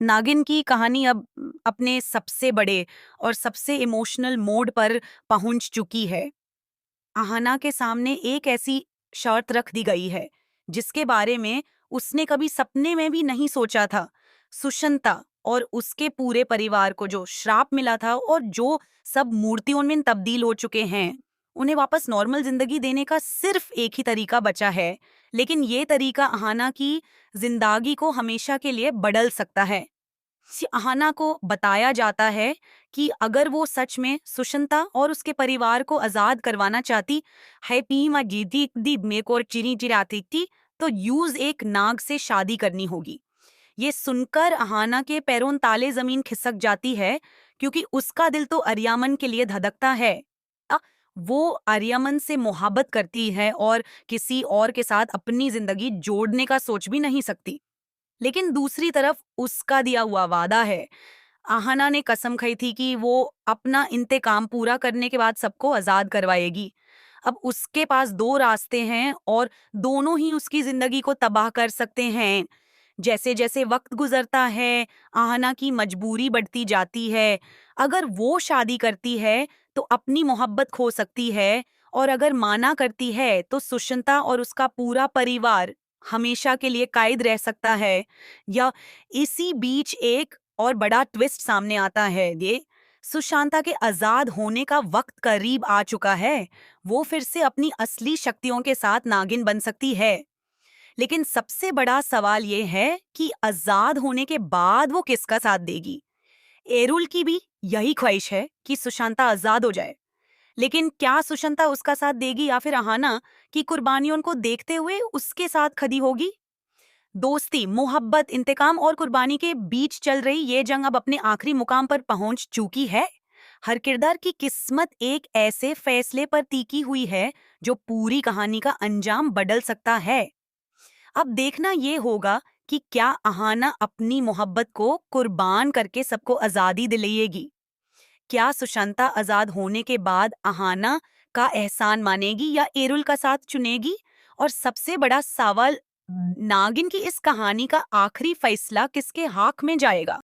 नागिन की कहानी अब अपने सबसे बड़े और सबसे इमोशनल मोड पर पहुंच चुकी है। अहाना के सामने एक ऐसी शर्त रख दी गई है जिसके बारे में उसने कभी सपने में भी नहीं सोचा था। सुशंता और उसके पूरे परिवार को जो श्राप मिला था और जो सब मूर्तियों में तब्दील हो चुके हैं, उन्हें वापस नॉर्मल जिंदगी देने का सिर्फ एक ही तरीका बचा है। लेकिन ये तरीका अहाना की जिंदगी को हमेशा के लिए बदल सकता है। अहाना को बताया जाता है कि अगर वो सच में सुशंता और उसके परिवार को आजाद करवाना चाहती है पीमा जीती दी मेरे को चिरी चिराती थी, तो यूज एक नाग से शादी करनी होगी। ये सुनकर अहाना के पैरों ताले जमीन खिसक जाती है, क्योंकि उसका दिल तो अरियामन के लिए धधकता है। अ, वो अरियामन से मोहब्बत करती है और किसी और के साथ अपनी जिंदगी जोड़ने का सोच भी नहीं सकती। लेकिन दूसरी तरफ उसका दिया हुआ वादा है। आहना ने कसम खाई थी कि वो अपना इंतकाम पूरा करने के बाद सबको आजाद करवाएगी। अब उसके पास दो रास्ते हैं और दोनों ही उसकी जिंदगी को तबाह कर सकते हैं। जैसे जैसे वक्त गुजरता है, आहना की मजबूरी बढ़ती जाती है। अगर वो शादी करती है तो अपनी मोहब्बत खो सकती है, और अगर माना करती है तो सुशंता और उसका पूरा परिवार हमेशा के लिए कैद रह सकता है। या इसी बीच एक और बड़ा ट्विस्ट सामने आता है। ये सुशांता के आजाद होने का वक्त करीब आ चुका है। वो फिर से अपनी असली शक्तियों के साथ नागिन बन सकती है। लेकिन सबसे बड़ा सवाल ये है कि आजाद होने के बाद वो किसका साथ देगी। एरुल की भी यही ख्वाहिश है कि सुशांता आजाद हो जाए। लेकिन क्या सुशांता उसका साथ देगी या फिर अहाना की कुर्बानियों को देखते हुए उसके साथ खड़ी होगी। दोस्ती, मोहब्बत, इंतकाम और कुर्बानी के बीच चल रही ये जंग अब अपने आखिरी मुकाम पर पहुंच चुकी है। हर किरदार की किस्मत एक ऐसे फैसले पर टिकी हुई है जो पूरी कहानी का अंजाम बदल सकता है। अब देखना ये होगा कि क्या अहाना अपनी मोहब्बत को कुर्बान करके सबको आजादी दिलाएगी। क्या सुशांता आजाद होने के बाद अहाना का एहसान मानेगी या एरुल का साथ चुनेगी। और सबसे बड़ा सवाल, नागिन की इस कहानी का आखिरी फैसला किसके हक में जाएगा।